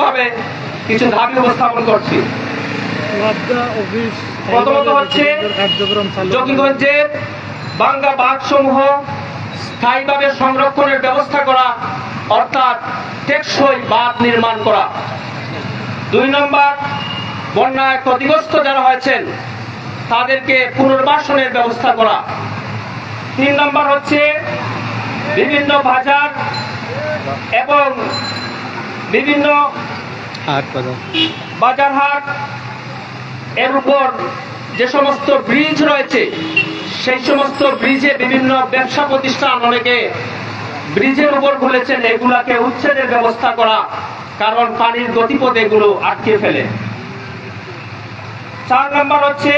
ভাবে কিছু দাবি উপস্থাপন করছি। প্রথমত হচ্ছে জকিগঞ্জের ভাঙ্গা বাঁধসমূহ স্থায়ীভাবে সংরক্ষণের ব্যবস্থা করা, অর্থাৎ টেকসই বাঁধ নির্মাণ করা। 2 নম্বর, বন্যায় ক্ষতিগ্রস্ত যারা হয়েছেন তাদেরকে পুনর্বাসনের ব্যবস্থা করা। 3 নম্বর হচ্ছে বিভিন্ন বাজার এবং বিভিন্ন বাজার হাট এর উপর যে সমস্ত ব্রিজ রয়েছে সেই সমস্ত ব্রিজে বিভিন্ন ব্যবসা প্রতিষ্ঠান অনেকে ব্রিজের উপর খুলেছেন, এগুলাকে উচ্ছেদের ব্যবস্থা করা, কারণ পানির গতিপথ এগুলো আটকে ফেলে। 4 নম্বর হচ্ছে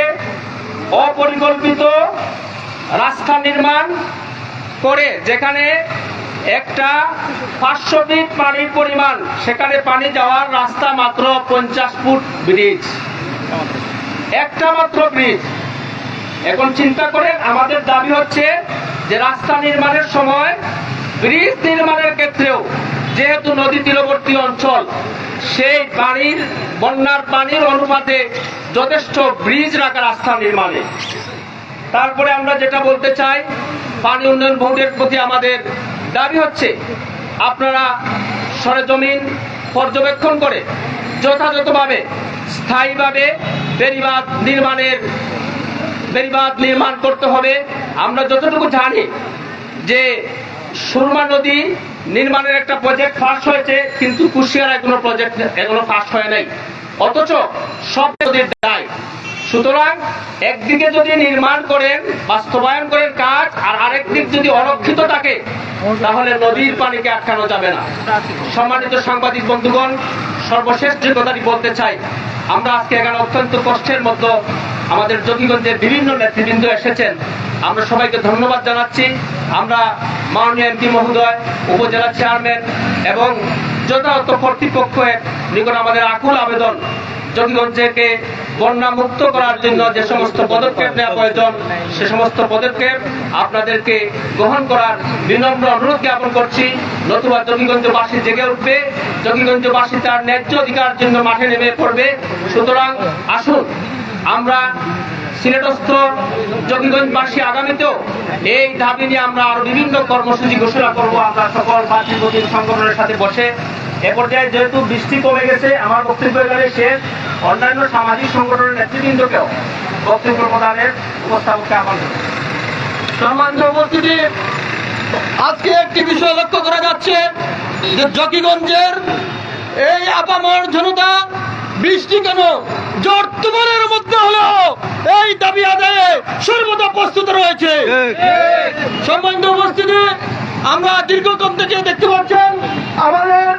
অপরিকল্পিত রাস্তা নির্মাণ করে যেখানে একটা 500 ফিট পানির পরিমাণ, সেখানে পানি যাওয়ার রাস্তা মাত্র 50 ফুট ব্রিজ, একটা মাত্র ব্রিজ। এখন চিন্তা করেন, আমাদের দাবি হচ্ছে যে রাস্তা নির্মাণের সময় ব্রিজ নির্মাণের ক্ষেত্রেও যেহেতু নদী তীরবর্তী অঞ্চল, সেই পানির বন্যার পানির অনুপাতে যথেষ্ট ব্রিজ রাখা রাস্তা নির্মাণে। তারপরে আমরা যেটা বলতে চাই, পানি উন্নয়ন বোর্ডের প্রতি আমাদের দাবি হচ্ছে আপনারা সরেজমিন পর্যবেক্ষণ করে যথাযথভাবে স্থায়ীভাবে বেড়িবাঁধ নির্মাণ করতে হবে। আমরা যতটুকু জানি যে সুরমা নদী নির্মাণের একটা প্রজেক্ট ফাস্ট হয়েছে, কিন্তু কুশিয়ারায় কোনো প্রজেক্ট এখনো ফাস্ট হয় নাই, অথচ সব নদীর দায়। সুতরাং একদিকে যদি নির্মাণ করেন, বাস্তবায়ন করেন কাজ, আর আরেক দিক যদি অরক্ষিত থাকে, তাহলে নদীর পানিকে আটকানো যাবে না। সম্মানিত সাংবাদিক বন্ধুগণ, সর্বশেষ যে কথাটি বলতে চাই, আমরা আজকে এখানে অত্যন্ত কষ্টের মধ্যে আমাদের জকিগঞ্জের বিভিন্ন নেতৃবৃন্দ এসেছেন, আমরা সবাইকে ধন্যবাদ জানাচ্ছি। আমরা মাননীয় এমপি মহোদয়, উপজেলা চেয়ারম্যান এবং যথাযথ কর্তৃপক্ষের নিকট আমাদের আকুল আবেদন, জকিগঞ্জকে বন্যা মুক্ত করার জন্য যে সমস্ত পদক্ষেপ নেওয়া প্রয়োজন, সে সমস্ত পদক্ষেপ আপনাদেরকে গ্রহণ করার বিনম্র অনুরোধ জ্ঞাপন করছি। নতুবা জকিগঞ্জবাসী জেগে উঠবে, জকিগঞ্জবাসী তার ন্যায্য অধিকার জন্য মাঠে নেমে পড়বে। সুতরাং আসুন আমরা সিলেটস্থ জকিগঞ্জবাসী আগামীতেও এই দাবি নিয়ে আমরা আরো বিভিন্ন কর্মসূচি ঘোষণা করব। আমরা সকল বাসী সংগঠনের সাথে বসে এ পর্যায়ে যেহেতু বৃষ্টি কমে গেছে, আমার বক্তব্য এখানে শেষ। অন্যান্য সামাজিক সংগঠনের নেতৃবৃন্দকেও বক্তব্য প্রদানের উপস্থাপককে আহ্বান করব। সম্মানিত উপস্থিতি, আজকে একটি বিষয় লক্ষ্য করা যাচ্ছে যে জকিগঞ্জের এই আপামর জনতা বৃষ্টি কেন ঝড় তুফানের মধ্যে হলেও এই দাবি আদায়ে সর্বদা প্রস্তুত রয়েছে। সম্মানিত উপস্থিতি, আমরা দীর্ঘক্ষণ থেকে দেখতে পাচ্ছেন আমাদের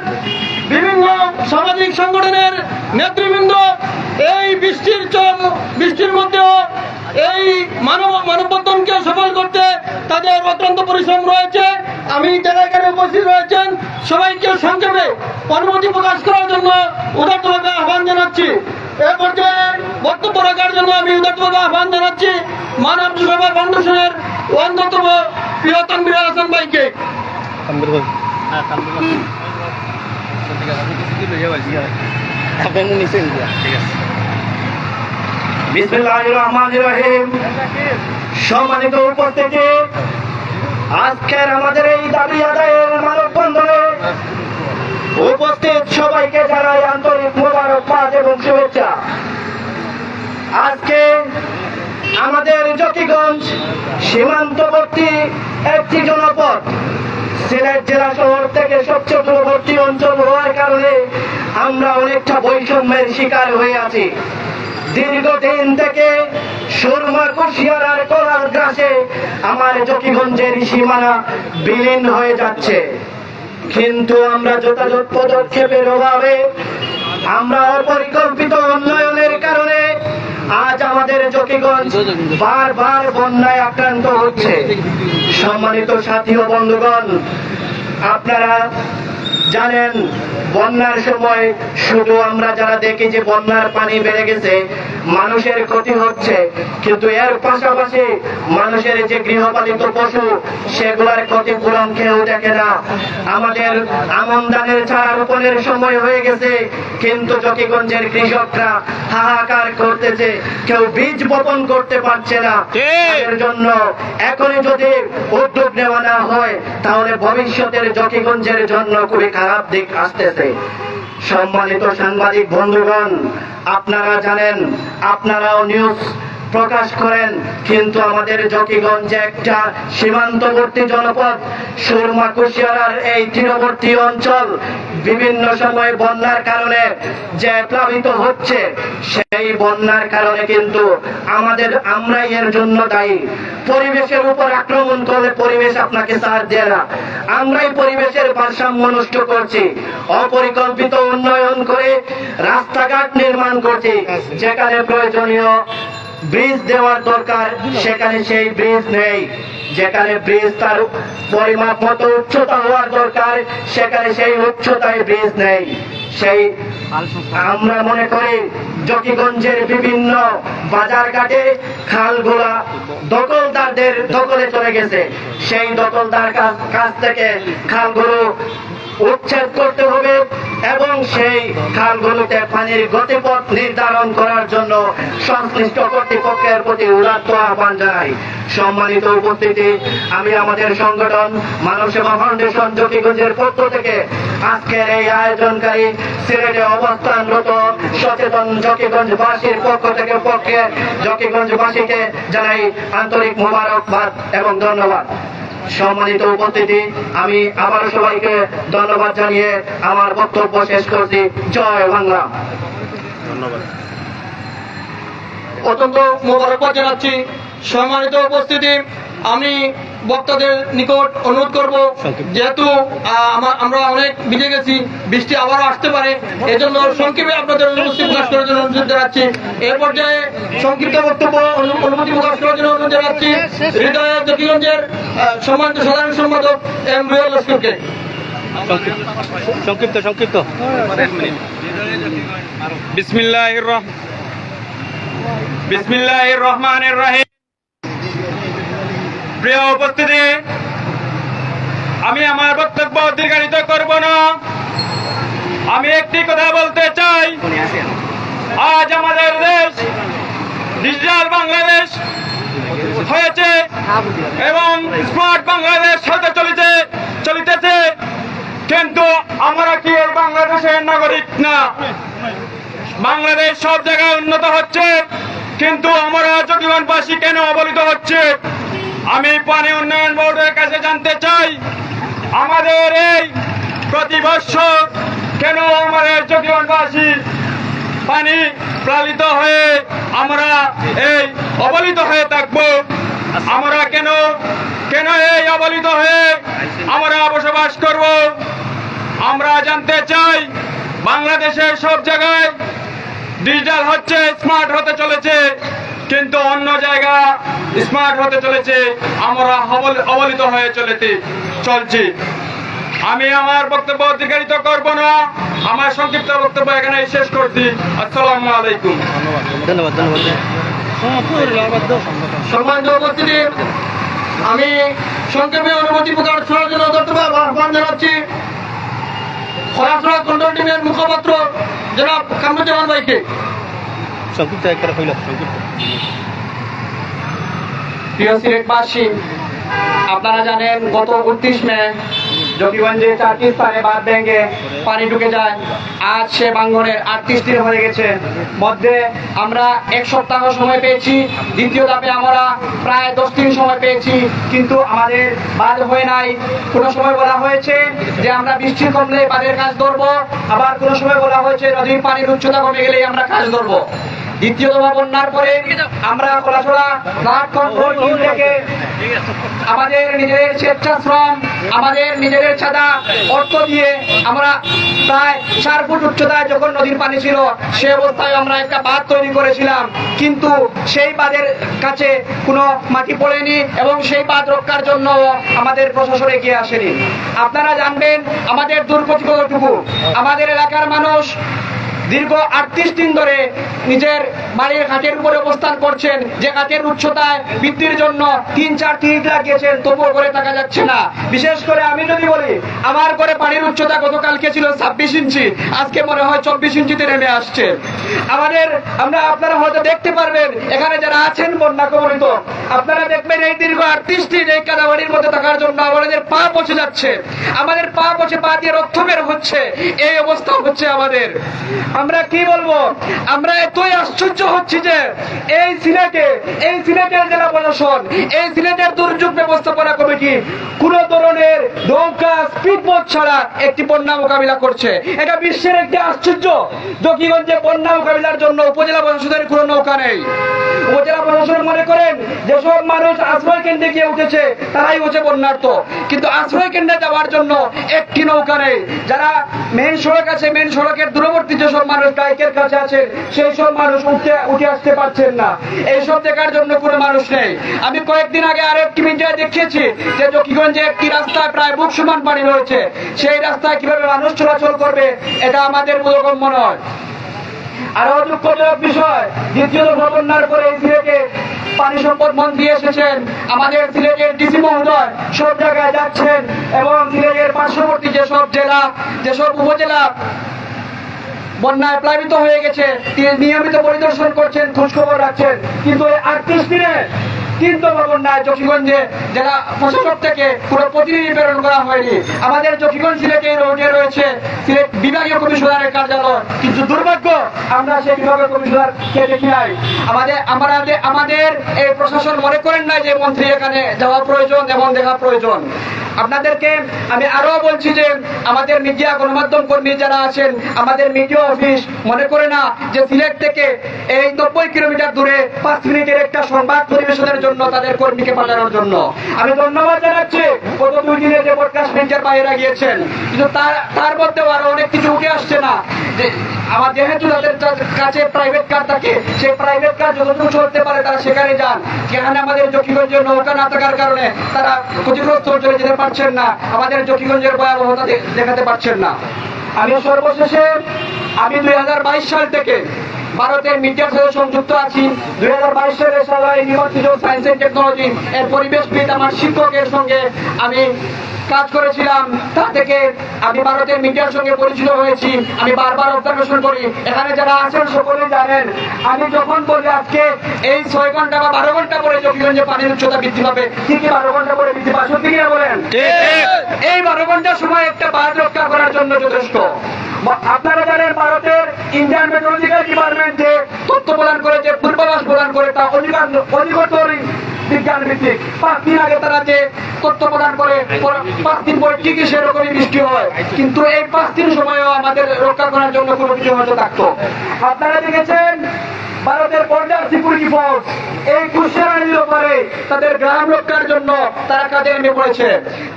বিভিন্ন সামাজিক সংগঠনের নেতৃবৃন্দ এই বৃষ্টির মধ্যেও এই মানববন্ধনকে সফল করতে তাদের অত্যন্ত পরিশ্রম রয়েছে। আমি যারা এখানে উপস্থিত রয়েছেন সবাইকে সংক্ষেপে অনুমতি প্রকাশ করার জন্য উদারভাবে আহ্বান জানাচ্ছি। এ পর্যায়ে বক্তব্য রাখার জন্য আমি উদারভাবে আহ্বান জানাচ্ছি মানব সভা ফাউন্ডেশনের অন্যতম প্রিয় তানভীর হাসান ভাইকে। বিসমিল্লাহির রহমানির রহিম। সম্মানিত উপস্থিতি, আজকের আমাদের এই দাবি আদায়ের মানববন্ধনে উপস্থিত সবাইকে জানাই আন্তরিক মোবারকবাদ এবং শুভেচ্ছা। আজকে আমাদের জকিগঞ্জ সীমান্তবর্তী একটি জনপদ, সিলেট জেলা শহর থেকে সবচেয়ে দূরবর্তী অঞ্চল হওয়ার কারণে আমরা অনেকটা বৈষম্যের শিকার হয়ে আছি। দীর্ঘদিন থেকে সুরমা কুশিয়ারার কলার গ্রাসে আমার জকিগঞ্জের সীমানা বিলীন হয়ে যাচ্ছে, কিন্তু আমরা যথাযথ পদক্ষেপের অভাবে, আমরা অপরিকল্পিত উন্নয়নের কারণে আজ আমাদের জকিগঞ্জ বারবার বন্যায় আক্রান্ত হচ্ছে। সম্মানিত সাথী ও বন্ধুগণ, আপনারা জানেন বন্যার সময় শুধু আমরা যারা দেখি যে বন্যার পানি বেড়ে গেছে, মানুষের ক্ষতি হচ্ছে, কিন্তু এর পাশাপাশি মানুষের যে গৃহপালিত পশু সেগুলোর ক্ষতিপূরণ কেউ দেখে না। আমাদের আমন ধানের চারা রোপণের সময় হয়ে গেছে, কিন্তু জকিগঞ্জের কৃষকরা হাহাকার করতেছে, কেউ বীজ বপন করতে পারছে না। এর জন্য এখনই যদি উদ্যোগ নেওয়া না হয় তাহলে ভবিষ্যতের জকিগঞ্জের জন্য খুবই খারাপ দিক আসতেছে। সম্মানিত সাংবাদিক বন্ধুগণ, আপনারা জানেন, আপনারাও নিউজ প্রকাশ করেন, কিন্তু আমাদের জকিগঞ্জে একটা সীমান্তবর্তী জনপদ সুরমা কুশিয়ারার এই তীরবর্তী অঞ্চল বিভিন্ন সময় বন্যার কারণে যে প্লাবিত হচ্ছে, সেই বন্যার কারণে কিন্তু আমরাই এর জন্য দায়ী। পরিবেশের উপর আক্রমণ করলে পরিবেশ আপনাকে সাথ দেয় না। আমরাই পরিবেশের ভারসাম্য নষ্ট করছি, অপরিকল্পিত উন্নয়ন করে রাস্তাঘাট নির্মাণ করছি, যেখানে প্রয়োজনীয় ব্রিজ দেওয়ার দরকার সেখানে সেই ব্রিজ নেই, যেখানে ব্রিজ তার পরিমাপ মতো উচ্চতা হওয়ার দরকার সেখানে সেই উচ্চতায় ব্রিজ নেই। সেই আমরা মনে করি জকিগঞ্জের বিভিন্ন বাজার ঘাটে খালগুলা দখলদারদের দখলে চলে গেছে, সেই দখলদার কাছ থেকে খালগুলো উচ্ছেদ করতে হবে এবং সেই খালগুলোতে পানির গতিপথ নির্ধারণ করার জন্য সংশ্লিষ্ট কর্তৃপক্ষের প্রতি উদাত্ত আহ্বান জানাই। সম্মানিত উপস্থিতি, আমি আমাদের সংগঠন মানব সেবা ফাউন্ডেশন জকিগঞ্জের পক্ষ থেকে আজকের এই আয়োজনকারী সিলেটে অবস্থানরত সচেতন জকিগঞ্জবাসীর পক্ষে জকিগঞ্জবাসীকে জানাই আন্তরিক মোবারকবাদ এবং ধন্যবাদ। সম্মানিত উপস্থিতি, আমি আবারও সবাইকে ধন্যবাদ জানিয়ে আমার বক্তব্য শেষ করছি। জয় বাংলা। অত্যন্ত মোবারকবাদ জানাচ্ছি। সম্মানিত উপস্থিতি, আমি বক্তাদের নিকট অনুরোধ করব, যেহেতু আমরা অনেক ভিজে গেছি, বৃষ্টি আবারও আসতে পারে, এজন্য সংক্ষেপে আপনাদের অনুমতি প্রকাশ করার জন্য অনুরোধ জানাচ্ছি। এর পর্যায়ে সংক্ষিপ্ত বক্তব্য অনুমতি প্রকাশ করার জন্য অনুরোধ জানাচ্ছি হৃদয় জকিগঞ্জের সম্মানিত সাধারণ সম্পাদক এম রুয়েল লস্করকে। সংক্ষিপ্ত বিসমিল্লাহির রহমানির রহিম। প্রিয় উপস্থিতি, আমি আমার বক্তব্য দীর্ঘায়িত করব না। আমি একটি কথা বলতে চাই, আজ আমাদের দেশ ডিজিটাল বাংলাদেশ হয়েছে এবং স্মার্ট বাংলাদেশ হতে চলিতেছে, কিন্তু আমরা কি এই বাংলাদেশের নাগরিক না? বাংলাদেশ সব জায়গায় উন্নত হচ্ছে, কিন্তু আমরা জকিগঞ্জবাসী কেন অবহেলিত হচ্ছে? আমি পানি উন্নয়ন বোর্ডের কাছে জানতে চাই, আমাদের এই প্রতি বছর কেন আমাদের জকিগঞ্জবাসী পানি প্লাবিত হয়ে আমরা এই অবহেলিত হয়ে থাকবো? আমরা কেন এই অবহেলিত হয়ে আমরা বসবাস করব? আমরা জানতে চাই, বাংলাদেশের সব জায়গায় ডিজিটাল হচ্ছে, স্মার্ট হতে চলেছে, কিন্তু অন্য জায়গা স্মার্ট হতে চলেছে, আমরা অবহেলিত হয়ে চলছি। আমি আমার বক্তব্য দীর্ঘায়িত করব না, আমার সংক্ষিপ্ত বক্তব্য এখানে শেষ করছি। আসসালামু আলাইকুম। ধন্যবাদ। সম্মানিত উপস্থিতি, আমি সংক্ষেপে অনুমতি প্রকাশ করার জন্য আহ্বান জানাচ্ছি খোলাসা কন্ট্রোল টিমের মুখপাত্র জনাব কামরুজ্জামান ভাইকে। প্রিয় সিলেটবাসী, আপনারা জানেন গত 29 মে জকিগঞ্জে 4টি স্থানে বাঁধ ভেঙে পানি ঢুকে যায়। আজ সে ভাঙনের 38 দিন হয়ে গেছে। মধ্যে আমরা 1 সপ্তাহ সময় পেয়েছি, দ্বিতীয় ধাপে আমরা প্রায় 10 দিন সময় পেয়েছি, কিন্তু আমাদের বাঁধ হয়ে নাই। কোনো সময় বলা হয়েছে যে আমরা বৃষ্টি কমলে বাঁধের কাজ ধরবো, আবার কোনো সময় বলা হয়েছে নদীর পানির উচ্চতা কমে গেলেই আমরা কাজ ধরবো। দ্বিতীয় দফা বন্যার পরে আমরা খোলাসোলা ফ্লাড কন্ট্রোল টিম থেকে আমাদের নিজেদের স্বেচ্ছাশ্রম, আমাদের নিজেদের ছাদা অর্থ দিয়ে আমরা প্রায় 4 ফুট উচ্চতায় যখন নদীর পানি ছিল সে অবস্থায় আমরা একটা বাঁধ তৈরি করেছিলাম, কিন্তু সেই বাঁধের কাছে কোনো মাটি পড়েনি এবং সেই বাঁধ রক্ষার জন্য আমাদের প্রশাসন এগিয়ে আসেনি। আপনারা জানবেন আমাদের দুর্গতি কতটুকু। আমাদের এলাকার মানুষ দীর্ঘ 38 দিন ধরে নিজের বাড়ির ঘাটের উপরে অবস্থান করছেন, যে ঘাটের উচ্চতায় বৃদ্ধির জন্য 3-4 টিট লাগিয়েছেন, তবুও করে থাকা যাচ্ছে না। বিশেষ করে আমি যদি বলি, আমার ঘরে পানির উচ্চতা গতকালকে ছিল 26 ইঞ্চি, আজকে মনে হয় 24 ইঞ্চিতে নেমে আসছে। আপনারা হয়তো দেখতে পারবেন এখানে যারা আছেন বন্যা কবলিত, আপনারা দেখবেন এই দীর্ঘ 38 দিন এই কাদাবাড়ির মধ্যে থাকার জন্য আমাদের পা পচে যাচ্ছে, আমাদের পা পচে পা দিয়ে রক্ত বের হচ্ছে, এই অবস্থা হচ্ছে আমাদের। আমরা কি বলবো, আমরা এতই আশ্চর্য হচ্ছি যে এই সিলেটের জেলা প্রশাসন, এই সিলেটের দুর্যোগ ব্যবস্থাপনা কমিটি কোন ধরনের নৌকা স্পিডবোট ছাড়া একটি বন্যা মোকাবিলা করছে। এটা বিশ্বের একটি আশ্চর্য। জকিগঞ্জে বন্যা মোকাবিলার জন্য উপজেলা প্রশাসনের কোনো নৌকা নেই। উপজেলা প্রশাসন মনে করেন যেসব মানুষ আশ্রয় কেন্দ্রে গিয়ে উঠেছে তারাই হচ্ছে বন্যার্থ, কিন্তু আশ্রয় কেন্দ্রে যাওয়ার জন্য একটি নৌকা নেই। যারা মেন সড়ক আছে, মেন সড়কের দূরবর্তী যেসব মানুষ গায়কের কাছে আছেন সেই সব মানুষ উঠে আসতে পারছেন না, এইসব দেখার জন্য কোনো মানুষ নেই। আমি কয়েকদিন আগে আরেকটি মিডিয়ায় দেখিয়েছি যে জকিগঞ্জে একটি রাস্তায় প্রায় বুক সমান পানি রয়েছে, সেই রাস্তায় কিভাবে মানুষ চলাচল করবে এটা আমাদের বোধগম্য নয়। আরো দুঃখজনক বিষয়, দ্বিতীয় দফা বন্যার পরে এই সিলেটে পানি সম্পদ মন্ত্রী এসেছেন, আমাদের সিলেটের ডিসি মহোদয় সব জায়গায় যাচ্ছেন এবং সিলেটের পার্শ্ববর্তী যেসব জেলা, যেসব উপজেলা বন্যায় প্লাবিত হয়ে গেছে তিনি নিয়মিত পরিদর্শন করছেন, খোঁজখবর রাখছেন, কিন্তু এই 38 দিনে 3 দফা বন্যায় জকিগঞ্জে জেলা প্রশাসক থেকে কোনো প্রতিনিধি প্রেরণ করা হয়নি। আমাদের জকিগঞ্জ সিলেটে রোডে রয়েছে সিলেট বিভাগীয় কমিশনারের কার্যালয়, কিন্তু দুর্ভাগ্য আমরা সেই বিভাগীয় কমিশনারকে দেখি নাই। আমাদের এই প্রশাসন মনে করেন না যে মন্ত্রী এখানে যাওয়া প্রয়োজন এবং দেখা প্রয়োজন। আপনাদেরকে আমি আরো বলছি যে আমাদের মিডিয়া গণমাধ্যম কর্মী যারা আছেন, আমাদের মিডিয়া অফিস মনে করে না যে সিলেট থেকে এই 90 কিলোমিটার দূরে 5 মিনিটের একটা সংবাদ পরিবেশনের জন্য তাদের কর্মীকে পাঠানোর জন্য আমি ধন্যবাদ জানাচ্ছি। গত 2 দিনে যে পডকাস্ট ভেঞ্চার বাইরে গিয়েছেন, কিন্তু তার মধ্যেও আরো অনেক কিছু উঠে আসছে না। যে যেহেতু তাদের কাছে প্রাইভেট কার থাকে, সেই প্রাইভেট কার যতটুকু চলতে পারে তারা সেখানে যান। যেখানে আমাদের জকিগঞ্জের নৌকা না থাকার কারণে তারা ক্ষতিগ্রস্ত অঞ্চলে যেতে পারছেন না, আমাদের জকিগঞ্জের ভয়াবহতা দেখাতে পারছেন না। আমি সর্বশেষে 2022 সাল থেকে ভারতের মিডিয়ার সাথে সংযুক্ত আছি। 2022 সালে সালার university of science and technology এর পরিবেশবিদ আমার শিক্ষকের সঙ্গে আমি কাজ করেছিলাম, তা থেকে আমি ভারতের মিডিয়ার সঙ্গে পরিচিত হয়েছি। আমি বারবার অবজারভেশন করি, এখানে যারা আছেন সকলেই জানেন, আমি যখন বলি আজকে এই 6 ঘন্টা বা 12 ঘন্টা পরে জকিগঞ্জে পানির উচ্চতা বৃদ্ধি পাবে, ঠিকই 12 ঘন্টা পরে বৃদ্ধি পাবে। সত্যি কিনা বলেন? এই 12 ঘন্টার সময় একটা বাঁধ রক্ষা করার জন্য যথেষ্ট। আপনারা জানেন ভারতের ইন্ডিয়ান মেট্রোলজিক্যাল ডিপার্টমেন্ট যে তথ্য প্রদান করে, যে পূর্বাভাস প্রদান করে, তা অধিকতর বিজ্ঞান ভিত্তিক। 5 দিন আগে তারা যে তথ্য প্রদান করে 5 দিন পরে ঠিকই সেরকমই বৃষ্টি হয়, কিন্তু এই 5 দিন সময়ও আমাদের রক্ষা করার জন্য কোনো কিছু হয়তো থাকতো। আপনারা দেখেছেন ভারতের বর্ডার সিকিউরিটি ফোর্স এই কুশিয়ারানির উপরে তাদের গ্রাম রক্ষার জন্য তারা কাজে নেমে পড়েছে।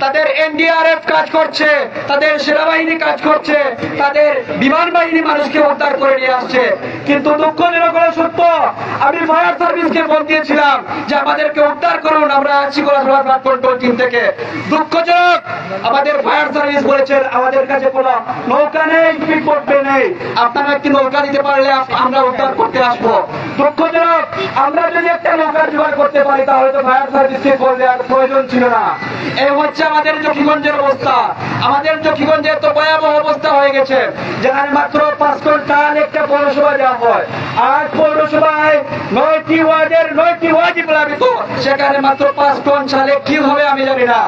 তাদের এনডিআরএফ কাজ করছে, তাদের সেনাবাহিনী কাজ করছে, তাদের বিমান বাহিনী মানুষকে উদ্ধার করে নিয়ে আসছে। কিন্তু দুঃখজনক হলো সত্য, আমি ফায়ার সার্ভিসকে ফোন দিয়েছিলাম যে আমাদেরকে উদ্ধার করুন, আমরা আছি কোলাসোলা ফ্লাড কন্ট্রোল টিম থেকে। দুঃখজনক আমাদের ফায়ার সার্ভিস বলেছেন আমাদের কাছে কোনো নৌকা নেই, স্পিডবোট নেই, আপনারা একটি নৌকা দিতে পারলে আমরা উদ্ধার করতে আসবো। দুঃখজনক, আমরা যদি একটা নৌকা জোগাড় করতে পারি তাহলে তো ফায়ার সার্ভিসকে কল দেওয়ার প্রয়োজন ছিল না। এই হচ্ছে আমাদের জকিগঞ্জের অবস্থা। আমাদের জকিগঞ্জের তো ভয়াবহ অবস্থা হয়ে গেছে, যেখানে মাত্র 5 টন চাল একটা পৌরসভা দেওয়া হয়, আর পৌরসভায় 9টি ওয়ার্ডের 9টি ওয়ার্ডই প্লাবিত, সেখানে মাত্র 5 টন চালে কি হবে আমি জানি না।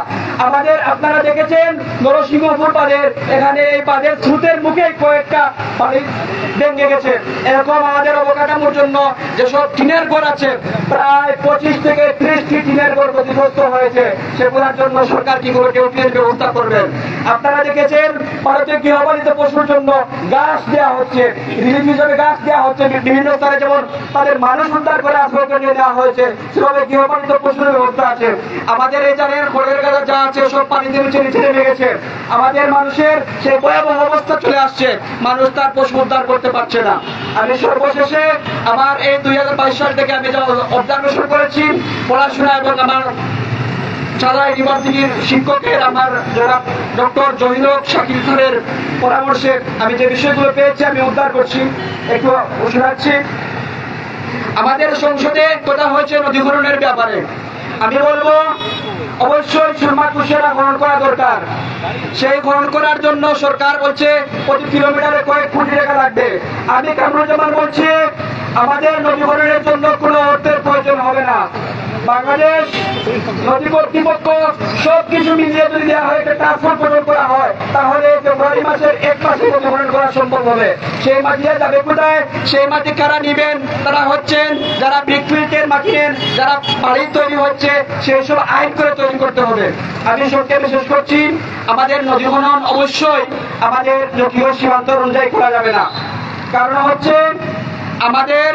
আপনারা দেখেছেন নরসিংহপুর বাঁধের, এখানে এই বাঁধের স্রোতের মুখে কয়েকটা পানি ভেঙে গেছে। এরকম আমাদের অবকাঠামোর জন্য যেসব টিনের ঘর আছে, প্রায় 25 থেকে 30টি টিনের ঘর ক্ষতিগ্রস্ত হয়েছে, সেগুলোর জন্য সরকার কি করে টিনের ব্যবস্থা করবেন। আপনারা দেখেছেন ভারতে গৃহপালিত পশুর জন্য ঘাস দেওয়া হচ্ছে, রিলিফ হিসেবে ঘাস দেওয়া হচ্ছে বিভিন্ন স্তরে, যেমন তাদের মানুষ উদ্ধার করে আশ্রয় নিয়ে দেওয়া হয়েছে, সেভাবে গৃহপালিত পশুর ব্যবস্থা আছে। আমাদের এই জানের খড়ের গাদা যা আছে সব পানিতে নিচে নেমে গেছে। আমাদের মানুষের সেই ভয়াবহ অবস্থা চলে আসছে, মানুষ তার পশু উদ্ধার করতে পারছে না। আমি সর্বশেষে আমার এই 2022 সাল থেকে আমি যা অবজারভেশন করেছি পড়াশোনা এবং আমার সাদা ইউনিভার্সিটির শিক্ষকের আমার যারা ডক্টর জহিরুল শাকিল খানের পরামর্শে আমি যে বিষয়গুলো পেয়েছি আমি উদ্ধার করছি, একটু শোনাচ্ছি। আমাদের সংসদে কথা হয়েছে নদীকরণের ব্যাপারে। আমি বলবো অবশ্যই সুরমা কুশিয়ারা খনন করা দরকার। সেই খনন করার জন্য সরকার বলছে প্রতি কিলোমিটারে কয়েক কোটি টাকা লাগবে। আমি কামরুজ্জামান বলছি আমাদের নদীকরণের জন্য কোনো অর্থের প্রয়োজন হবে না। বাংলাদেশ নদী কর্তৃপক্ষ সবকিছু মিলিয়ে যদি দেওয়া হয়, একটা ট্রান্সফার প্রদান করা হয়, তাহলে ফেব্রুয়ারি মাসের 1 মাসে নদীকরণ করা সম্ভব হবে। সেই মাটি যাবে কোথায়? সেই মাটি কারা নিবেন? তারা হচ্ছেন যারা ব্রিকফিল্ডের মাটি নেন, যারা বাড়ি তৈরি হচ্ছে, সেই সব আইন করে তৈরি করতে হবে। আমি সংক্ষেপে শেষ করছি, আমাদের নদী খনন অবশ্যই আমাদের জাতীয় সীমান্ত অনুযায়ী করা যাবে না। কারণ হচ্ছে আমাদের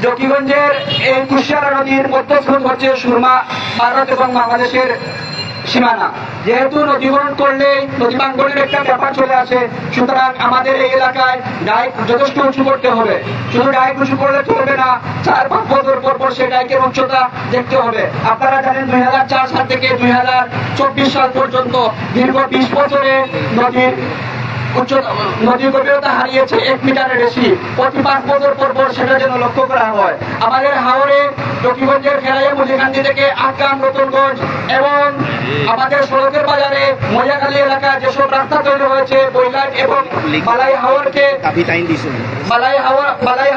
জকিগঞ্জের এই কুশিয়ারা নদীর মধ্যস্থল হচ্ছে সুরমা, ভারত এবং বাংলাদেশের সীমানা। যেহেতু নদীকরণ করলে নদী ভাঙ্গনের একটা ব্যাপার চলে আসে, সুতরাং আমাদের এই এলাকায় ডাইক যথেষ্ট উঁচু করতে হবে। শুধু ডাইক উঁচু করলে চলবে না, 4-5 বছর পর সেই ডাইকের উচ্চতা দেখতে হবে। আপনারা জানেন 2004 সাল থেকে 2024 সাল পর্যন্ত দীর্ঘ 20 বছরে নদীর গভীরতা হারিয়েছে 1 মিটারের বেশি। প্রতি 5 বছর পর সেটা যেন লক্ষ্য করা হয়। আমাদের হাওড়ে জকিগঞ্জের খেলাইয়া মুজিকান্দি থেকে আটকাম রতনগঞ্জ এবং আমাদের সড়কের বাজারে মজাখালী এলাকায় যেসব রাস্তা তৈরি হয়েছে, বৈলাট এবং বালাই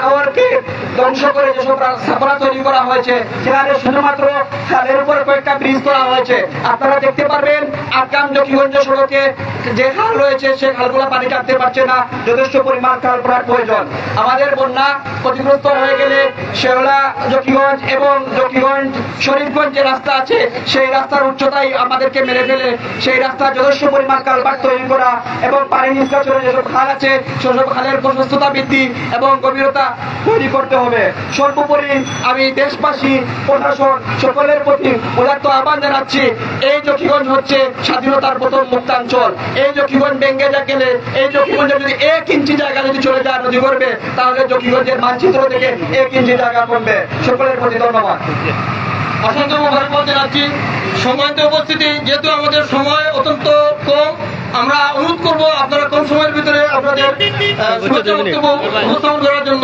হাওয়ারকে ধ্বংস করে যেসব রাস্তা তৈরি করা হয়েছে, সেখানে শুধুমাত্র খালের উপর কয়েকটা ব্রিজ করা হয়েছে। আপনারা দেখতে পারবেন আটকাম জকিগঞ্জ সড়কে যে খাল রয়েছে সেই খালগুলো পানি কাটতে পারছে না, যথেষ্ট পরিমাণ খাল করার প্রয়োজন। আমাদের বন্যা ক্ষতিগ্রস্ত হয়ে গেলে শেওলা জকিগঞ্জ এবং জকিগঞ্জ শরীফগঞ্জ যে রাস্তা আছে সেই রাস্তার উচ্চতাই আমাদেরকে মেরে ফেলে। সেই রাস্তা যথেষ্ট পরিমাণ কালভার্ট তৈরি করা এবং পানি নিষ্কাশনের যেসব খাল আছে সেসব খালের প্রশস্ততা বৃদ্ধি এবং গভীরতা তৈরি করতে হবে। সর্বোপরি আমি দেশবাসী, প্রশাসন সকলের প্রতি উদাত্ত আহ্বান জানাচ্ছি, এই জকিগঞ্জ হচ্ছে স্বাধীনতার প্রথম মুক্তাঞ্চল। এই জকিগঞ্জ ভেঙে গেলে, এই জকিগঞ্জে যদি 1 ইঞ্চি জায়গা যদি চলে যায় নদী করবে, তাহলে জকিগঞ্জের মানচিত্র থেকে 1 ইঞ্চি জায়গা কমবে। সকলের প্রতি ধন্যবাদ। অসংখ্য মোবারকবাদ জানাচ্ছি। সম্মানিত উপস্থিতি, যেহেতু আমাদের সময় অত্যন্ত কম, আমরা অনুরোধ করব আপনারা কম সময়ের ভিতরে আপনাদের বক্তব্য উপস্থাপন করার জন্য।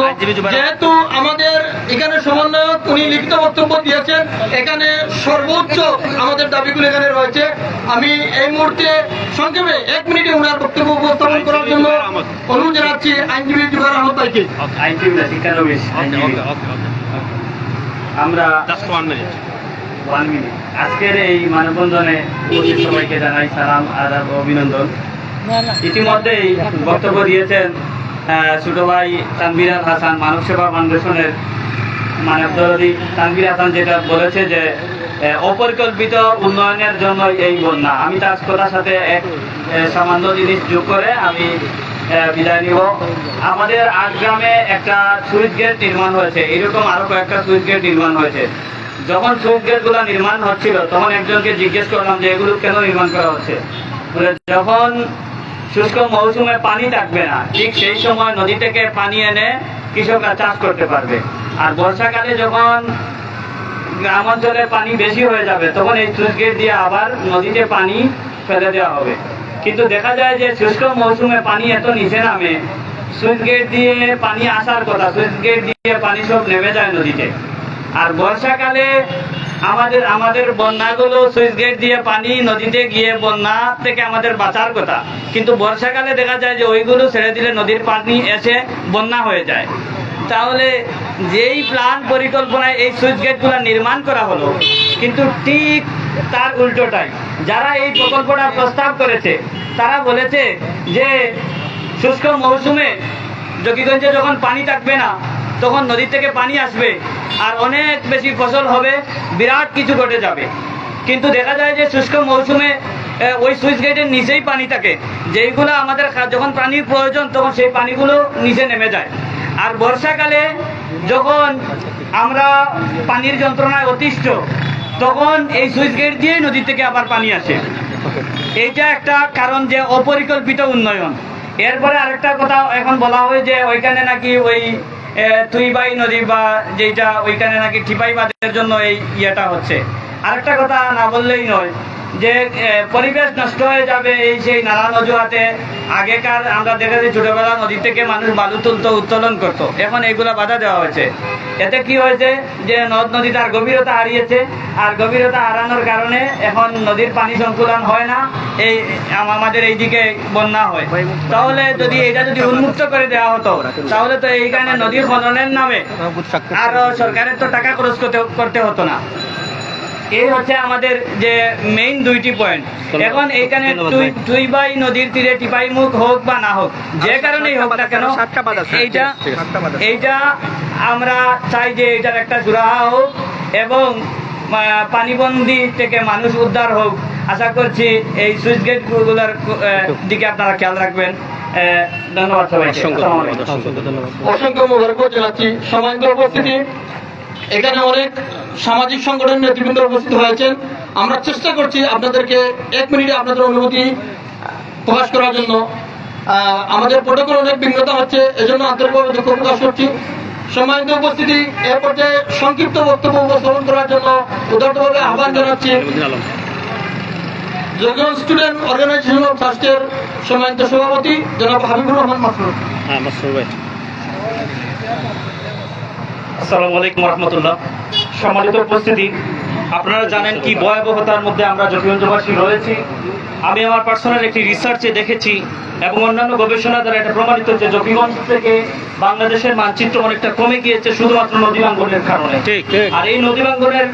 যেহেতু আমাদের এখানে সমন্বয়ক উনি লিখিত বক্তব্য দিয়েছেন, এখানে সর্বোচ্চ আমাদের দাবিগুলো এখানে রয়েছে। আমি এই মুহূর্তে সংক্ষেপে 1 মিনিটে ওনার বক্তব্য উপস্থাপন করার জন্য অনুরোধ জানাচ্ছি আইনজীবী জুবাইর আহমদ ভাইকে। আমরা 1 মিনিট আজকের এই মানববন্ধনে উপস্থিত সবাইকে জানাই সালাম, আদাব, অভিনন্দন। ইতিমধ্যেই বক্তব্য দিয়েছেন ছোট ভাই তানভীর হাসান, মানব সেবা ফাউন্ডেশনের মানবদরদী তানভীর হাসান, যেটা বলেছে যে অপরিকল্পিত উন্নয়নের জন্য এই বন্যা। আমি তার কথার সাথে এক সামান্য জিনিস যোগ করে আমি বিদায় নিব। আমাদের 8 গ্রামে একটা সুইচ গেট নির্মাণ হয়েছে, এরকম আরো কয়েকটা সুইচ গেট নির্মাণ হয়েছে। যখন সুইচ গেট গুলো নির্মাণ হচ্ছিল তখন একজনকে জিজ্ঞেস করলাম যে এগুলো কেন নির্মাণ করা হচ্ছে। যখন শুষ্ক মৌসুমে পানি থাকবে না, ঠিক সেই সময় নদী থেকে পানি এনে কৃষকরা চাষ করতে পারবে। আর বর্ষাকালে যখন গ্রাম অঞ্চলে পানি বেশি হয়ে যাবে তখন এই সুইচ গেট দিয়ে আবার নদীতে পানি ফেলে দেওয়া হবে। কিন্তু দেখা যায় যে শুষ্ক মৌসুমে পানি এত নিচে নামে, সুইচ গেট দিয়ে পানি আসার কথা, সুইচ গেট দিয়ে পানি সব নেমে যায় নদীতে। আর বর্ষাকালে আমাদের বন্যাগুলো সুইচ গেট দিয়ে পানি নদীতে গিয়ে বন্যা থেকে আমাদের বাঁচার কথা, কিন্তু বর্ষাকালে দেখা যায় যে ওইগুলো ছেড়ে দিলে নদীর পানি এসে বন্যা হয়ে যায়। তাহলে যেই প্ল্যান পরিকল্পনায় এই সুইচ গেটগুলো নির্মাণ করা হলো, কিন্তু ঠিক তার উল্টোটাই যারা এই প্রকল্পটা প্রস্তাব করেছে তারা বলেছে যে শুষ্ক মৌসুমে জকিগঞ্জে যখন পানি থাকবে না তখন নদী থেকে পানি আসবে আর অনেক বেশি ফসল হবে, বিরাট কিছু ঘটে যাবে। কিন্তু দেখা যায় যে শুষ্ক মৌসুমে ওই সুইচ গেটের নিচেই পানি থাকে, যেইগুলো আমাদের যখন পানির প্রয়োজন তখন সেই পানিগুলো নিচে নেমে যায়। আর বর্ষাকালে যখন আমরা পানির যন্ত্রণায় অতিষ্ঠ তখন এই সুইচ গেট দিয়েই নদী থেকে আবার পানি আসে। এইটা একটা কারণ যে অপরিকল্পিত উন্নয়ন। এরপরে আরেকটা কথা এখন বলা হয় যে ওইখানে নাকি ওই তুইবাই নদী বা যেটা ওইখানে নাকি টিপাই বাঁধের জন্য এই ইয়েটা হচ্ছে। আরেকটা কথা না বললেই নয় যে পরিবেশ নষ্ট হয়ে যাবে এই সেই নানান অজুহাতে। আগেকার আমরা দেখেছি ছোটবেলা নদী থেকে মানুষ বালু তুলতো, উত্তোলন করতো, এখন এগুলা বাধা দেওয়া হয়েছে। এতে কি হয়েছে যে নদ নদী তার গভীরতা হারিয়েছে, আর গভীরতা হারানোর কারণে এখন নদীর পানি সংকুলন হয় না, এই আমাদের এইদিকে বন্যা হয়। তাহলে যদি এটা যদি উন্মুক্ত করে দেওয়া হতো তাহলে তো এইখানে নদী খননের নামে আরো সরকারের তো টাকা খরচ করতে হতো না। এই হচ্ছে আমাদের যে মেইন দুইটি পয়েন্ট। এখন এইখানে তুইবাই নদীর তীরে টিপাই মুখ হোক বা না হোক, যে কারণেই হোক না কেন, এইটা আমরা চাই যে এটার একটা সুরাহা হোক এবং পানিবন্দি থেকে মানুষ উদ্ধার হোক। আশা করছি এই সুইচ গেট গুলোর দিকে আপনারা খেয়াল রাখবেন। ধন্যবাদ সবাইকে। অসংখ্য মোবারকবাদ জানাচ্ছি। সম্মানিত উপস্থিতি, এখানে অনেক সামাজিক সংগঠনের নেতৃবৃন্দ উপস্থিত হয়েছেন। আমরা চেষ্টা করছি আপনাদেরকে 1 মিনিটে আপনাদের অনুভূতি প্রকাশ করার জন্য। আমাদের প্রোটোকল অনেক বিঘ্নতা হচ্ছে, এজন্য আন্তরিকভাবে দুঃখ প্রকাশ করছি। সম্মানিত উপস্থিতি, এর পর্যায়ে সংক্ষিপ্ত বক্তব্য উপস্থাপন করার জন্য উদারভাবে আহ্বান জানাচ্ছি জগন স্টুডেন্ট অর্গানাইজেশন অফ ট্রাস্টের সম্মানিত সভাপতি জনাব হাবিবুর রহমান মাসরুর। আসসালামু আলাইকুম রহমতুল্লাহ। সম্মানিত উপস্থিতি, আপনারা জানেন কি ভয়াবহতার মধ্যে আমরা জকিগঞ্জবাসী রয়েছি। আমি আমার পার্সোনাল একটি রিসার্চে দেখেছি এবং অন্যান্য গবেষণা দ্বারা এটা প্রমাণিত যে জকিগঞ্জ থেকে বাংলাদেশের মানচিত্র অনেকটা কমে গিয়েছে শুধুমাত্র নদী ভাঙ্গনের কারণে। আর এই নদী ভাঙ্গনের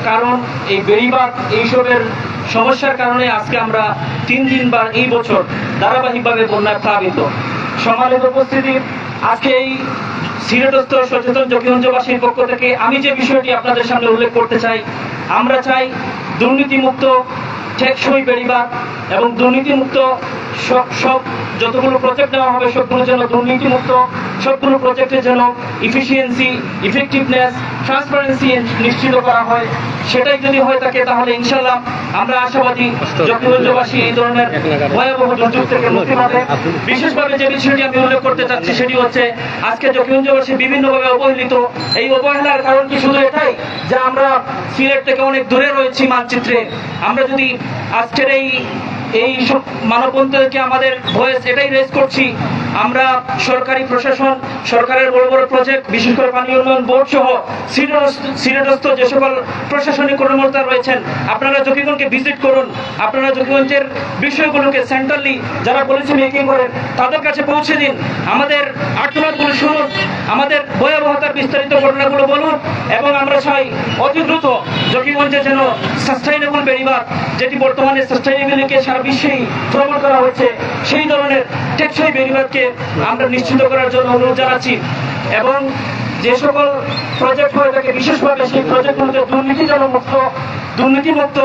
কারণ এই বেড়িবাঁধ এইসবের সমস্যার কারণে আজকে আমরা 3 দিনবার এই বছর ধারাবাহিকভাবে বন্যায় প্লাবিত। সম্মানিত উপস্থিতি, আজকে এই সিলেটস্থ সচেতন জকিগঞ্জবাসীর পক্ষ থেকে আমি যে বিষয়টি আপনাদের সামনে উল্লেখ করতে চাই, আমরা চাই দুর্নীতিমুক্ত টেকসই বেড়িবাঁধ এবং দুর্নীতিমুক্ত সব যতগুলো প্রজেক্ট নেওয়া হবে সবগুলো যেন দুর্নীতিমুক্ত, সবগুলো প্রজেক্টের যেন ইফিসিয়েন্সি, ইফেক্টিভনেস, ট্রান্সপারেন্সি নিশ্চিত করা হয়। সেটাই যদি হয়ে থাকে তাহলে ইনশাল্লাহ আমরা আশাবাদী জকিগঞ্জবাসী এই ধরনের ভয়াবহ দুর্যোগ থেকে মুক্তি পাবে। বিশেষভাবে যে বিষয়টি আমি উল্লেখ করতে চাচ্ছি সেটি হচ্ছে আজকে জকিগঞ্জবাসী বিভিন্নভাবে অবহেলিত। এই অবহেলার কারণ কি শুধু এটাই যে আমরা সিলেট থেকে অনেক দূরে রয়েছি মানচিত্রে? আমরা যদি আজকের এই সব মানববন্ধনকে আমাদের ভয়েস এটাই রেজ করছি, আমরা সরকারি প্রশাসন, সরকারের বড় বড় প্রজেক্ট, বিশেষ করে পানি উন্নয়ন বোর্ড সহ সিলেটস্থ যে সকল প্রশাসনিক কর্মকর্তা রয়েছেন, আপনারা জকিগঞ্জকে ভিজিট করুন। আপনারা জকিগঞ্জের বিষয়গুলোকে সেন্ট্রালি যারা পলিসি মেকিং করেন তাদের কাছে পৌঁছে দিন। আমাদের আর্তনাদগুলো শুনুন, আমাদের ভয়াবহতার বিস্তারিত ঘটনাগুলো বলুন এবং আমরা চাই অতি দ্রুত জকিগঞ্জে যেন সাস্টেইনেবল বেড়িবাঁধ, যেটি বর্তমানে সাস্টেইনেবিলিটিকে সারা বিশ্বেই প্রমাণ করা হচ্ছে, সেই ধরনের টেকসই বেড়িবাঁধকে আমরা নিশ্চিত করার জন্য অনুরোধ জানাচ্ছি। এবং যে সকল প্রজেক্ট হয়ে থাকে বিশেষভাবে সেই প্রজেক্টগুলোতে দুর্নীতিমুক্ত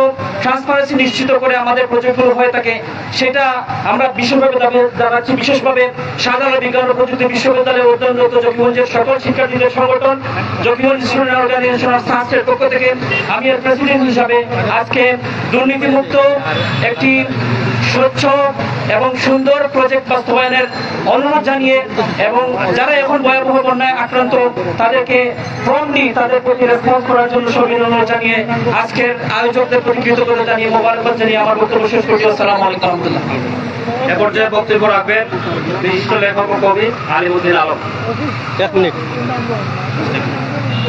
ট্রান্সপারেন্সি নিশ্চিত করে আমাদের প্রজেক্টগুলো হয়ে থাকে, সেটা আমরা বিশেষভাবে দাবি জানাচ্ছি। বিশেষভাবে শাহজালাল বিজ্ঞান ও প্রযুক্তি বিশ্ববিদ্যালয়ে অধ্যয়নরত জকিগঞ্জের সকল শিক্ষার্থীদের সংগঠন জকিগঞ্জ স্টুডেন্ট অর্গানাইজেশন অফ ট্রাস্টের পক্ষ থেকে আমি এর প্রেসিডেন্ট হিসাবে আজকে দুর্নীতিমুক্ত একটি স্বচ্ছ এবং সুন্দর প্রজেক্ট বাস্তবায়নের অনুরোধ জানিয়ে এবং যারা এখন ভয়াবহ বন্যায় আক্রান্ত তাদেরকে প্রম্পটলি তাদের প্রতি রেসপন্স করার জন্য সবিনয় অনুরোধ জানিয়ে আজকের আয়োজকদের প্রতি কৃতজ্ঞতা জানিয়ে মোবারকবাদ জানিয়ে আমার বক্তব্য শেষ করছি। আসসালামু আলাইকুম রহমতুল্লাহ। এ পর্যায়ে বক্তব্য রাখবেন বিশিষ্ট লেখক ও কবি আলিমউদ্দিন আলম। 1 মিনিট।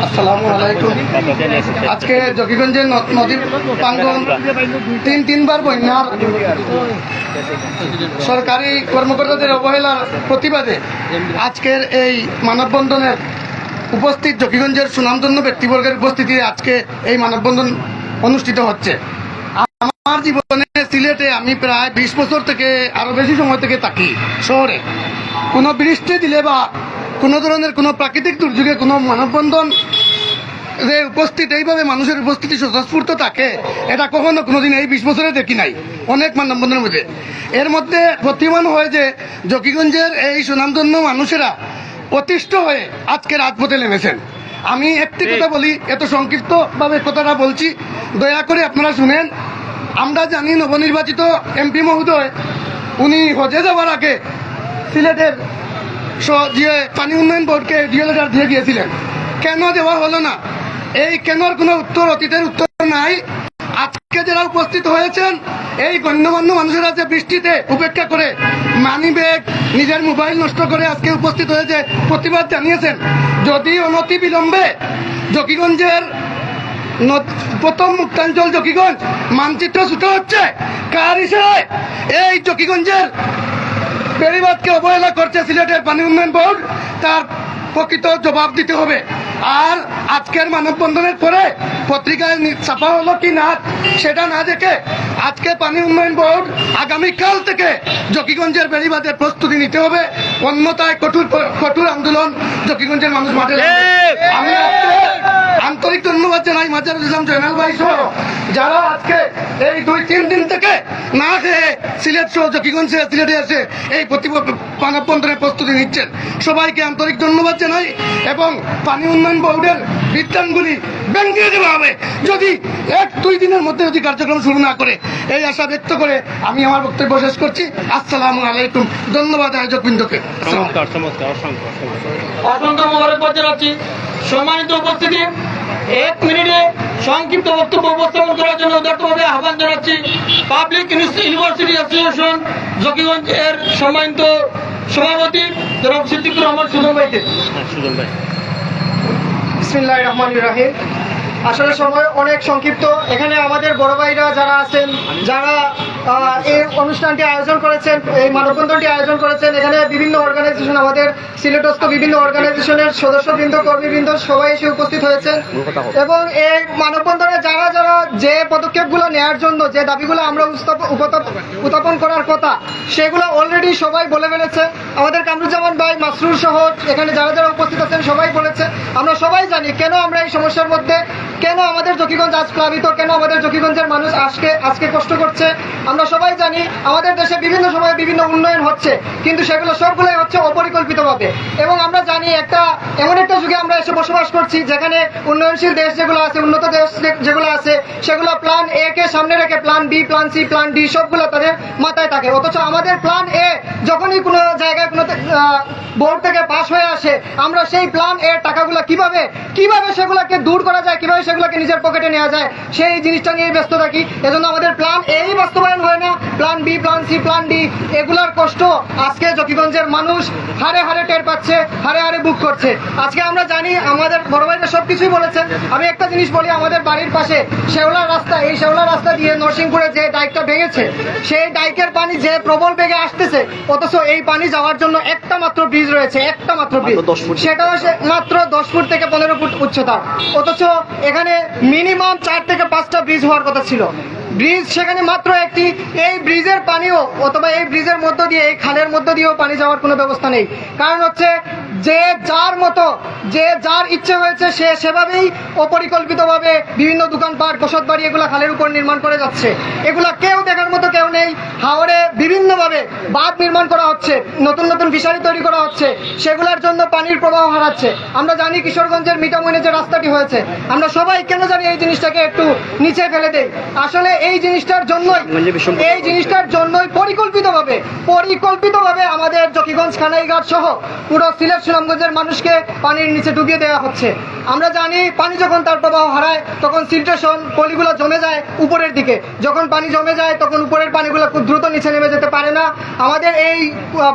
আসসালামু আলাইকুম। আজকে জকিগঞ্জের নদীর প্রাঙ্গণ 3বার বন্যার সরকারি কর্মকর্তাদের অবহেলার প্রতিবাদে আজকের এই মানববন্ধনের উপস্থিত জকিগঞ্জের সুনামধন্য ব্যক্তিবর্গের উপস্থিতিতে আজকে এই মানববন্ধন অনুষ্ঠিত হচ্ছে। আমার জীবনে সিলেটে আমি প্রায় 20 বছর থেকে আরও বেশি সময় থেকে থাকি। শহরে কোনো বৃষ্টি দিলে বা কোনো ধরনের কোনো প্রাকৃতিক দুর্যোগে কোনো মানববন্ধন যে উপস্থিত এইভাবে মানুষের উপস্থিতি স্বতঃস্ফূর্ত থাকে এটা কখনো কোনোদিন এই 20 বছরে দেখি নাই অনেক মানববন্ধনের মধ্যে। এর মধ্যে প্রতিমান হয় যে জকিগঞ্জের এই সুনামধন্য মানুষেরা অতিষ্ঠ হয়ে আজকে রাজপথে নেমেছেন। আমি একটি কথা বলি, এত সংক্ষিপ্তভাবে কথাটা বলছি, দয়া করে আপনারা শুনেন। আমরা জানি নবনির্বাচিত এমপি মহোদয় উনি হজে যাওয়ার আগে সিলেটের যে পানি উন্নয়ন বোর্ডকে ডিও লেটার দিয়ে গিয়েছিলেন। কেন দেওয়া হলো না, এই কেনর কোনো উত্তর, অতীতের উত্তর নাই। আজকে যারা উপস্থিত হয়েছেন এই গণ্যমান্য মানুষেরা যে বৃষ্টিতে উপেক্ষা করে মানি ব্যাগ, নিজের মোবাইল নষ্ট করে আজকে উপস্থিত হয়েছে, প্রতিবাদ জানিয়েছেন। যদি অনতি বিলম্বে জকিগঞ্জের প্রথম মুক্তাঞ্চল জকিগঞ্জ মানচিত্র ছুটে হচ্ছে, কার ইশারায় এই জকিগঞ্জের বেড়িবাঁধকে অবহেলা করছে সিলেটের পানি উন্নয়ন বোর্ড, তার প্রকৃত জবাব দিতে হবে। আর আজকের মানববন্ধনের পরে পত্রিকায় ছাপা হলো কি না সেটা না দেখে আজকে পানি উন্নয়ন বোর্ড আগামীকাল থেকে জকিগঞ্জের বেড়িবাঁধের প্রস্তুতি নিতে হবে, অন্যথায় কঠোর আন্দোলন জকিগঞ্জের মানুষ মাঠে নামবে। আমি আজকে আন্তরিক ধন্যবাদ জানাই মাজারুল ইসলাম জয়নাল ভাই সহ যারা আজকে এই 2-3 দিন থেকে না খেয়ে সিলেট সহ জকিগঞ্জ সিলেটে এসে এই মানববন্ধনের প্রস্তুতি নিচ্ছেন, সবাইকে আন্তরিক ধন্যবাদ জানাই। এবং পানি উন্নয়ন বোর্ডের বিধানগুলি ভেঙে দেওয়া হবে যদি 1-2 দিনের মধ্যে যদি কার্যক্রম শুরু না করে, এই আশা ব্যক্ত করে আমি আমার বক্তব্য শেষ করছি। আসসালামু আলাইকুম। ধন্যবাদ আয়োজক বৃন্দকে। অসংখ্য মোবারকবাদ জানাচ্ছি। সম্মানিত উপস্থিতি, 1 মিনিটে সংক্ষিপ্ত বক্তব্য উপস্থাপন করার জন্য উদারতভাবে আহ্বান জানাচ্ছি পাবলিক ইউনিভার্সিটি অ্যাসোসিয়েশন জকিগঞ্জ এর সম্মানিত সভাপতি জনাব সিদ্দিকুর রহমান সুজন ভাইকে। বিসমিল্লাহির রহমানির রহিম। আসলে সময় অনেক সংক্ষিপ্ত। এখানে আমাদের বড় ভাইরা যারা আছেন, যারা এই অনুষ্ঠানটি আয়োজন করেছেন, এই মানববন্ধনটি আয়োজন করেছেন, এখানে বিভিন্ন অর্গানাইজেশন, আমাদের সিলেটস্থ বিভিন্ন অর্গানাইজেশনের সদস্যবৃন্দ, কর্মীবৃন্দ সবাই এসে উপস্থিত হয়েছেন। এবং এই মানববন্ধনে যারা যারা যে পদক্ষেপগুলো নেওয়ার জন্য, যে দাবিগুলো আমরা উত্থাপন করার কথা, সেগুলো অলরেডি সবাই বলে ফেলেছে। আমাদের কামরুজ্জামান ভাই, মাসরুর সহ এখানে যারা যারা উপস্থিত আছেন সবাই বলেছে। আমরা সবাই জানি কেন আমরা এই সমস্যার মধ্যে, কেন আমাদের জকিগঞ্জ আজ প্লাবিত, কেন আমাদের জকিগঞ্জের মানুষ আজকে কষ্ট করছে। আমরা সবাই জানি আমাদের দেশে বিভিন্ন সময়ে বিভিন্ন উন্নয়ন হচ্ছে, কিন্তু সেগুলো সবগুলোই হচ্ছে অপরিকল্পিতভাবে। এবং আমরা জানি এমন একটা যুগে আমরা এসে বসবাস করছি যেখানে উন্নয়নশীল দেশ যেগুলো আছে, উন্নত দেশ যেগুলো আছে, সেগুলো প্ল্যান এ কে সামনে রেখে plan B, plan C, plan D সবগুলো তাদের মাথায় থাকে। অথচ আমাদের প্ল্যান এ যখনই কোনো জায়গায় কোনো বোর্ড থেকে পাস হয়ে আসে, আমরা সেই প্ল্যান এর টাকাগুলো কিভাবে সেগুলোকে দূর করা যায়, কিভাবে সেগুলোকে নিজের পকেটে নেওয়া যায়, সেই জিনিসটা নিয়ে ব্যস্ত থাকি। এজন্য আমাদের প্ল্যান এই বাস্তবায়ন হয় না, plan B, plan C, plan D, এগুলার কষ্ট আজকে জকিগঞ্জের মানুষ হারে হারে টের পাচ্ছে, হারে হারে বুক করছে। আজকে আমরা জানি আমাদের বড় ভাইরা সবকিছুই বলেছেন। আমি একটা জিনিস বলি, আমাদের বাড়ির পাশে শেওলা রাস্তা, এই শেওলা রাস্তা দিয়ে নরসিংপুরে যে ডাইকটা ভেঙেছে, সেই ডাইকের পানি যে প্রবল বেগে আসতেছে, অথচ এই পানি যাওয়ার জন্য একটা মাত্র ব্রিজ রয়েছে, একটা মাত্র ব্রিজ, সেটাও মাত্র 10 ফুট থেকে 15 ফুট উচ্চতা। অথচ এখানে মিনিমাম 4 থেকে 5টা ব্রিজ হওয়ার কথা ছিল। ব্রিজ সেখানে মাত্র একটি। এই ব্রিজের পানিও, অথবা এই ব্রিজের মধ্য দিয়ে, এই খালের মধ্য দিয়েও পানি যাওয়ার কোনো ব্যবস্থা নেই। কারণ হচ্ছে যে যার ইচ্ছে হয়েছে সে সেভাবেই অপরিকল্পিতভাবে বিভিন্ন দোকানপাট, বসতবাড়ি এগুলো খালের উপর নির্মাণ করে যাচ্ছে। এগুলা কেউ দেখার মতো কেউ নেই। হাওরে বিভিন্নভাবে বাঁধ নির্মাণ করা হচ্ছে, নতুন নতুন ফিশারি তৈরি করা হচ্ছে, সেগুলোর জন্য পানির প্রবাহ হারাচ্ছে। আমরা জানি কিশোরগঞ্জের মিঠামইনে যে রাস্তাটি হয়েছে, আমরা সবাই কেন জানি এই জিনিসটাকে একটু নিচে ফেলে দেই। আসলে এই জিনিসটার জন্যই পরিকল্পিতভাবে আমাদের জকিগঞ্জ, খানাইঘাট সহ পুরো সিলেট সুনামগঞ্জের মানুষকে পানির নিচে ডুবিয়ে দেওয়া হচ্ছে। আমরা জানি পানি যখন তার প্রবাহ হারায় তখন সিল্টেশন পলিগুলো জমে যায় উপরের দিকে। যখন পানি জমে যায় তখন উপরের পানিগুলো খুব দ্রুত নিচে নেমে যেতে পারে না। আমাদের এই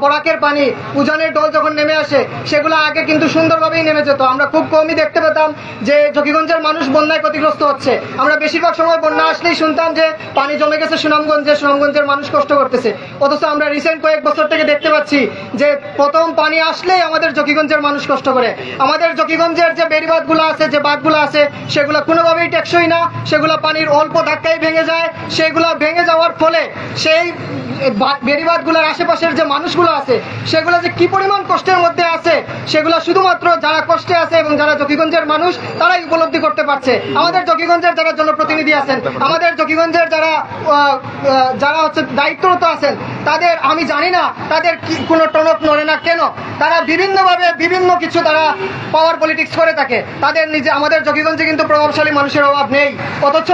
বরাকের পানি, উজানের ডল যখন নেমে আসে, সেগুলো আগে কিন্তু সুন্দরভাবেই নেমে যেত। আমরা খুব কমই দেখতে পেতাম যে জকিগঞ্জের মানুষ বন্যায় ক্ষতিগ্রস্ত হচ্ছে। আমরা বেশিরভাগ সময় বন্যা আসলেই শুনতাম যে পানি জমে গেছে সুনামগঞ্জের মানুষ কষ্ট করতেছে। অথচ আমরা রিসেন্ট কয়েক বছর থেকে দেখতে পাচ্ছি যে প্রথম পানি আসলেই আমাদের জকিগঞ্জের মানুষ কষ্ট করে। আমাদের জকিগঞ্জের যে বেড়িবাঁধগুলো আছে, যে বাঁধগুলো আছে, সেগুলো কোনোভাবেই টেকসই না। সেগুলো পানির অল্প ধাক্কায় ভেঙে যায়। সেগুলো ভেঙে যাওয়ার ফলে সেই বেড়িবাঁধগুলোর আশেপাশের যে মানুষগুলো আছে, সেগুলো যে কি পরিমাণ কষ্টের মধ্যে আছে সেগুলো শুধুমাত্র যারা কষ্টে আছে এবং যারা জকিগঞ্জের মানুষ তারাই উপলব্ধি করতে পারছে। আমাদের জকিগঞ্জের যারা জনপ্রতিনিধি আছেন, আমাদের জকিগঞ্জের যারা হচ্ছে দায়িত্বরত আছেন, তাদের আমি জানি না তাদের কোনো টনক নড়ে না কেন। তারা বিভিন্নভাবে বিভিন্ন কিছু তারা পাওয়ার পলিটিক্স করে থাকে। তাদের আমাদের জকিগঞ্জে কিন্তু প্রভাবশালী মানুষের অভাব নেই, অথচ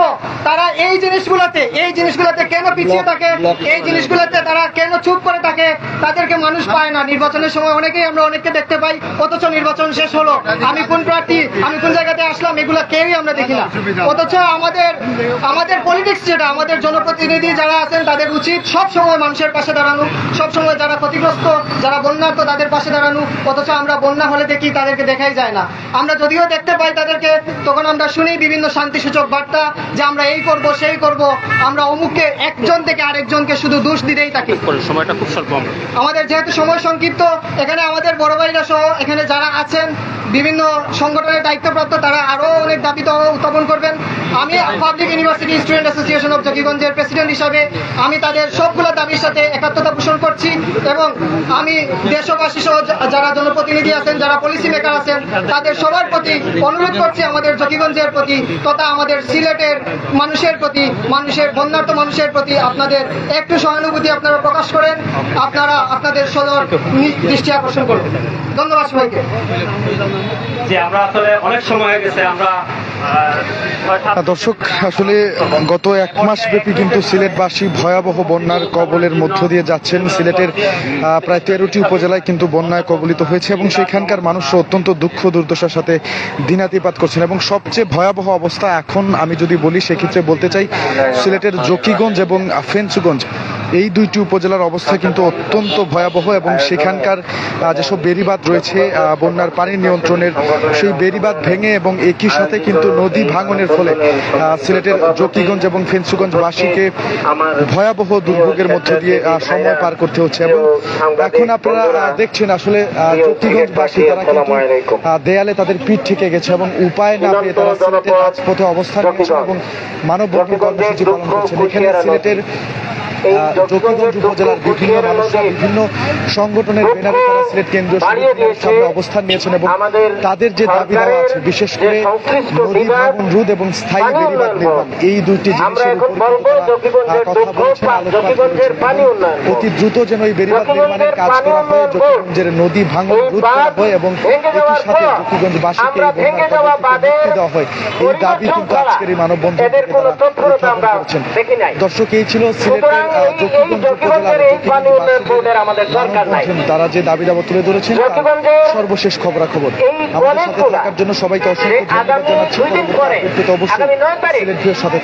তারা এই জিনিসগুলোতে কেন পিছিয়ে থাকে, এই জিনিসগুলোতে তারা কেন চুপ করে থাকে, তাদেরকে মানুষ পায় না। নির্বাচনের সময় আমরা অনেককে দেখতে পাই, অথচ নির্বাচন শেষ হলো, আমি কোন প্রার্থী, আমি কোন জায়গাতে আসলাম, এগুলো কেউই আমরা দেখি না। অথচ আমাদের পলিটিক্স যেটা, আমাদের জনপ্রতিনিধি যারা আছেন তাদের উচিত সব সময় মানুষের পাশে দাঁড়ানো, সব সময় যারা ক্ষতিগ্রস্ত, যারা বন্যার্ত তাদের পাশে দাঁড়ানো। অথচ আমরা বন্যা হলে দেখি তাদেরকে দেখাই যায় না। আমরা যদিও দেখতে পাই তাদেরকে, তখন আমরা শুনি বিভিন্ন শান্তিসূচক বার্তা যে আমরা এই করব সেই করব, আমরা অমুককে একজন থেকে আরেকজনকে শুধু দোষ দিতেই থাকি। সময়টা খুব স্বল্প। আমাদের যেহেতু সময় সংক্ষিপ্ত, এখানে আমাদের বড় ভাইরা সহ এখানে যারা আছেন বিভিন্ন সংগঠনের দায়িত্বপ্রাপ্ত, তারা আরো অনেক দাবি উত্থাপন করবেন। আমি public university student association of জকিগঞ্জের প্রেসিডেন্ট হিসাবে আমি তাদের সবগুলো দাবির সাথে একাত্মতা পোষণ করছি, এবং আমি দেশবাসী সহ যারা জনপ্রতিনিধি আছেন, যারা পলিসি মেকার আছেন, তাদের সবার প্রতি অনুরোধ করছি, আমাদের জকিগঞ্জের প্রতি তথা আমাদের সিলেটের মানুষের প্রতি, বন্যার্ত মানুষের প্রতি আপনাদের একটু সহানুভূতি আপনারা প্রকাশ করেন, আপনারা আপনাদের সদর দৃষ্টি আকর্ষণ করবেন। ধন্যবাদ সবাইকে। যে আমরা আসলে অনেক সময় হয়ে গেছে, আমরা দর্শক, আসলে গত 1 মাস ব্যাপী কিন্তু সিলেটবাসী ভয়াবহ বন্যার কবলের মধ্য দিয়ে যাচ্ছেন। সিলেটের প্রায় 13টি উপজেলায় কিন্তু বন্যায় কবলিত হয়েছে এবং সেখানকার মানুষ অত্যন্ত দুঃখ দুর্দশার সাথে দিনাতিপাত করছেন। এবং সবচেয়ে ভয়াবহ অবস্থা এখন আমি যদি বলি, সেক্ষেত্রে বলতে চাই সিলেটের জকিগঞ্জ এবং ফেঞ্চুগঞ্জ, এই 2টি উপজেলার অবস্থা কিন্তু অত্যন্ত ভয়াবহ। এবং সেখানকার যেসব বেড়িবাঁধ রয়েছে বন্যার পানি নিয়ন্ত্রণের, সেই বেড়িবাঁধ ভেঙে এবং একই সাথে কিন্তু নদী ভাঙনের ফলে সিলেটের জকিগঞ্জ এবং ফেঞ্চুগঞ্জবাসীকে ভয়াবহ দুর্ভোগের মধ্য দিয়ে সময় পার করতে হচ্ছে। এবং এখন আপনারা দেখছেন আসলে জকিগঞ্জবাসী তারা কিন্তু দেয়ালে তাদের পিঠ ঠেকে গেছে এবং উপায় না পেয়ে তারা সিলেটের রাজপথে অবস্থান নিয়েছেন এবং মানববন্ধন কর্মসূচি পালন করছেন। এখানে সিলেটের জকিগঞ্জ উপজেলার বিভিন্ন মানুষরা বিভিন্ন সংগঠনের ব্যানারে তারা সিলেট কেন্দ্রীয় শহীদ সামনে অবস্থান নিয়েছেন এবং তাদের যে দাবি দেওয়া আছে, বিশেষ করে নদী ভাঙন রোধ এবং স্থায়ী বেড়িবাঁধ নির্মাণ, এই 2টি জিনিসের উপর কথা বলছেন, আলোচনা করেছেন। অতি দ্রুত যেন এই বেড়িবাঁধ নির্মাণের কাজ করা হয়, জকিগঞ্জের নদী ভাঙন রোধ করা হয় এবং একই সাথে জকিগঞ্জবাসীকে এই বন্যার কবল থেকে মুক্তি দেওয়া হয়। এই দাবি কিন্তু আজকের এই মানববন্ধন উত্থাপন করেছেন। দর্শক, এই ছিল সিলেটের তারা যে দাবি দাবা তুলে ধরেছেন, সর্বশেষ খবরাখবর। আমাদের সাথে থাকার জন্য সবাইকে অসংখ্য ধন্যবাদ জানাচ্ছি। অবশ্যই সিলেট ভিউর সাথে